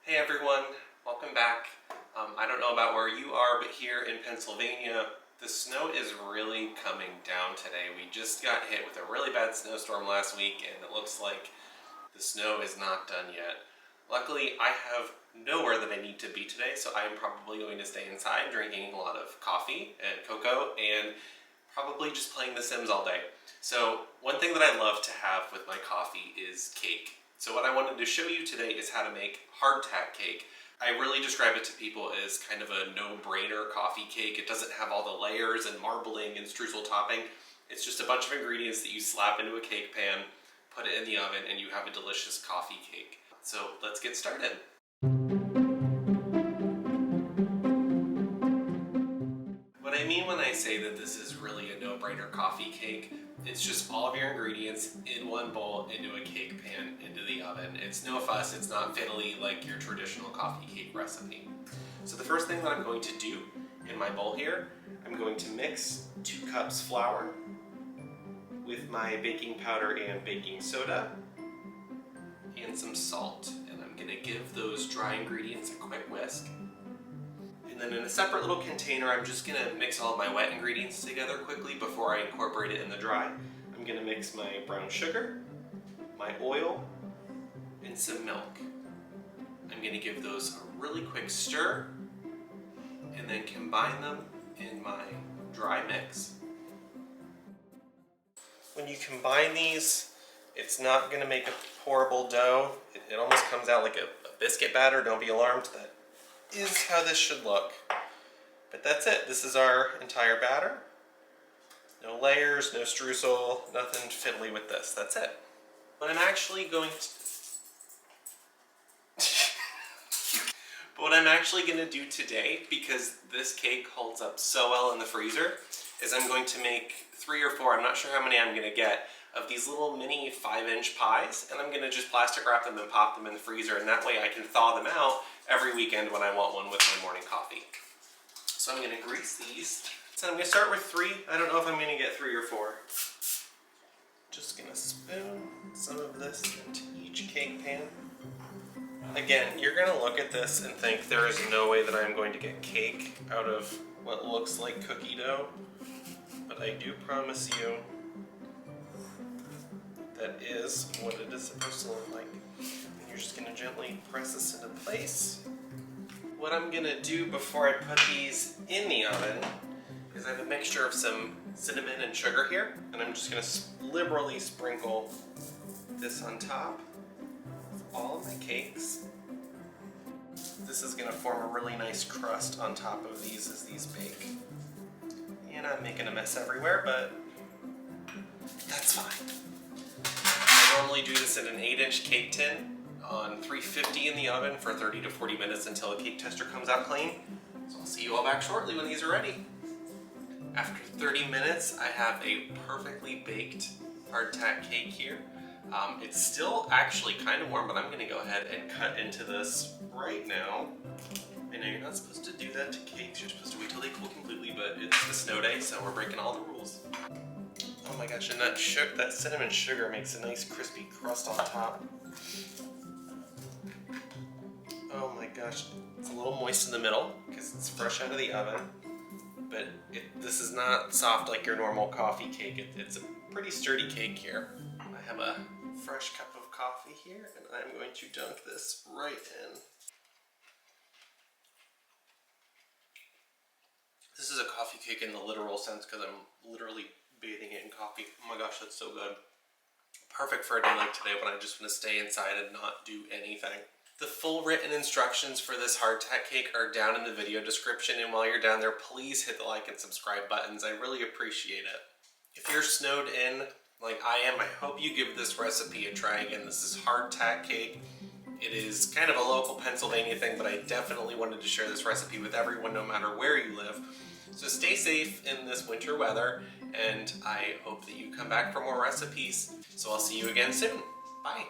Hey everyone, welcome back. I don't know about where you are, but here in Pennsylvania, the snow is really coming down today. We just got hit with a really bad snowstorm last week, and it looks like the snow is not done yet. Luckily, I have nowhere that I need to be today, so I'm probably going to stay inside drinking a lot of coffee and cocoa and probably just playing The Sims all day. So one thing that I love to have with my coffee is cake. So what I wanted to show you today is how to make hardtack cake. I really describe it to people as kind of a no-brainer coffee cake. It doesn't have all the layers and marbling and streusel topping. It's just a bunch of ingredients that you slap into a cake pan, put it in the oven, and you have a delicious coffee cake. So let's get started. What I mean when I say that this is really a no-brainer coffee cake, it's just all of your ingredients in one bowl into a cake pan into the oven. It's no fuss, it's not fiddly like your traditional coffee cake recipe. So the first thing that I'm going to do in my bowl here, I'm going to mix 2 cups flour with my baking powder and baking soda and some salt. And I'm going to give those dry ingredients a quick whisk. And then in a separate little container, I'm just going to mix all of my wet ingredients together quickly before I incorporate it in the dry. I'm going to mix my brown sugar, my oil, and some milk. I'm going to give those a really quick stir and then combine them in my dry mix. When you combine these, it's not going to make a pourable dough. It almost comes out like a biscuit batter. Don't be alarmed. That is how this should look. But that's it. This is our entire batter. No layers, no streusel, nothing fiddly with this. That's it. But I'm actually going to do today, because this cake holds up so well in the freezer, is I'm going to make 3 or 4, I'm not sure how many I'm going to get, of these little mini 5-inch pies, and I'm going to just plastic wrap them and pop them in the freezer, and that way I can thaw them out every weekend when I want one with my morning coffee. So I'm going to grease these. So I'm going to start with 3. I don't know if I'm going to get 3 or 4. Just going to spoon some of this into each cake pan. Again, you're going to look at this and think there is no way that I'm going to get cake out of what looks like cookie dough, but I do promise you that is what it is supposed to look like. And you're just going to gently press this into place. What I'm going to do before I put these in the oven is I have a mixture of some cinnamon and sugar here, and I'm just going to liberally sprinkle this on top of all of my cakes. This is going to form a really nice crust on top of these as these bake. And I'm making a mess everywhere, but that's fine. I normally do this in an 8-inch cake tin on 350 in the oven for 30 to 40 minutes until the cake tester comes out clean. So I'll see you all back shortly when these are ready. After 30 minutes, I have a perfectly baked hardtack cake here. It's still actually kind of warm, but I'm going to go ahead and cut into this right now. I know you're not supposed to do that to cakes, you're supposed to wait till they cool completely, but it's the snow day, so we're breaking all the rules. Oh my gosh, and that cinnamon sugar makes a nice crispy crust on top. Oh my gosh, it's a little moist in the middle because it's fresh out of the oven, but this is not soft like your normal coffee cake. It's a pretty sturdy cake here. I have a fresh cup of coffee here, and I'm going to dunk this right in. This is a coffee cake in the literal sense because I'm literally bathing it in coffee. Oh my gosh, that's so good. Perfect for a day like today when I just want to stay inside and not do anything. The full written instructions for this hardtack cake are down in the video description, and while you're down there, please hit the like and subscribe buttons. I really appreciate it. If you're snowed in like I am, I hope you give this recipe a try again. This is hardtack cake. It is kind of a local Pennsylvania thing, but I definitely wanted to share this recipe with everyone no matter where you live. So stay safe in this winter weather, and I hope that you come back for more recipes. So I'll see you again soon. Bye.